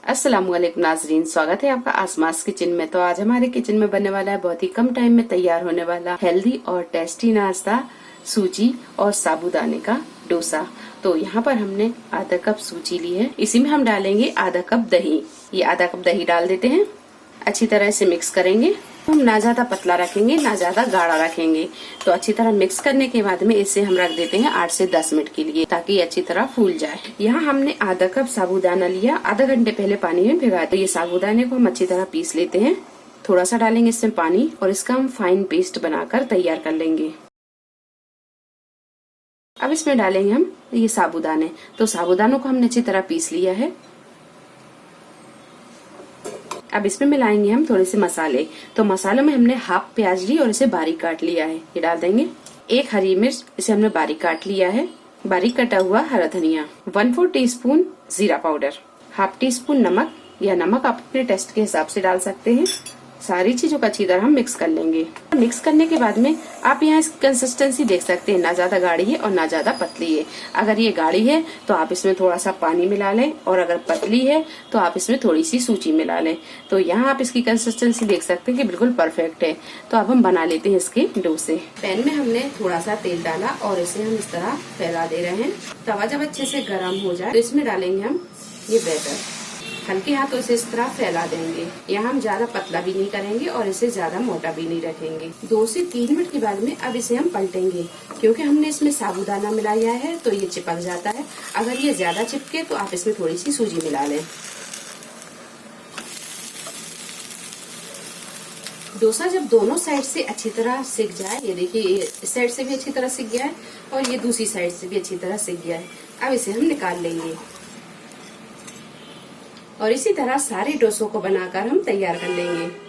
अस्सलामुअलैकुम नाजरीन, स्वागत है आपका आसमास किचन में। तो आज हमारे किचन में बनने वाला है बहुत ही कम टाइम में तैयार होने वाला हेल्दी और टेस्टी नाश्ता, सूजी और साबूदाने का डोसा। तो यहाँ पर हमने आधा कप सूजी ली है, इसी में हम डालेंगे आधा कप दही। ये आधा कप दही डाल देते हैं, अच्छी तरह से मिक्स करेंगे। हम ना ज्यादा पतला रखेंगे ना ज्यादा गाढ़ा रखेंगे। तो अच्छी तरह मिक्स करने के बाद में इसे हम रख देते हैं 8 से 10 मिनट के लिए, ताकि ये अच्छी तरह फूल जाए। यहाँ हमने आधा कप साबूदाना लिया, आधा घंटे पहले पानी में भिगा। तो ये साबूदाने को हम अच्छी तरह पीस लेते हैं। थोड़ा सा डालेंगे इसमें पानी और इसका हम फाइन पेस्ट बनाकर तैयार कर लेंगे। अब इसमें डालेंगे हम ये साबूदाने। तो साबूदानों को हमने अच्छी तरह पीस लिया है। अब इसमें मिलाएंगे हम थोड़े से मसाले। तो मसालों में हमने हाफ प्याज ली और इसे बारीक काट लिया है, ये डाल देंगे। 1 हरी मिर्च, इसे हमने बारीक काट लिया है। बारीक कटा हुआ हरा धनिया, 1/4 टीस्पून जीरा पाउडर, हाफ टी स्पून नमक, या नमक आप अपने टेस्ट के हिसाब से डाल सकते हैं। सारी चीजों को अच्छी तरह हम मिक्स कर लेंगे। मिक्स करने के बाद में आप यहाँ इसकी कंसिस्टेंसी देख सकते हैं, ना ज्यादा गाढ़ी है और ना ज्यादा पतली है। अगर ये गाढ़ी है तो आप इसमें थोड़ा सा पानी मिला लें, और अगर पतली है तो आप इसमें थोड़ी सी सूजी मिला लें। तो यहाँ आप इसकी कंसिस्टेंसी देख सकते हैं कि बिल्कुल परफेक्ट है। तो अब हम बना लेते हैं इसके डोसे। पैन में हमने थोड़ा सा तेल डाला और इसे हम इस तरह फैला दे रहे हैं। तवा जब अच्छे से गर्म हो जाए तो इसमें डालेंगे हम ये बैटर। हल्के हाथों से इस तरह फैला देंगे। यहाँ हम ज्यादा पतला भी नहीं करेंगे और इसे ज्यादा मोटा भी नहीं रखेंगे। 2 से 3 मिनट के बाद में अब इसे हम पलटेंगे, क्योंकि हमने इसमें साबूदाना मिलाया है तो ये चिपक जाता है। अगर ये ज्यादा चिपके तो आप इसमें थोड़ी सी सूजी मिला लें। डोसा जब दोनों साइड से अच्छी तरह सिक जाए, ये देखिए इस साइड से भी अच्छी तरह सिक गया है और ये दूसरी साइड से भी अच्छी तरह सिक गया है। अब इसे हम निकाल लेंगे और इसी तरह सारे डोसों को बनाकर हम तैयार कर लेंगे।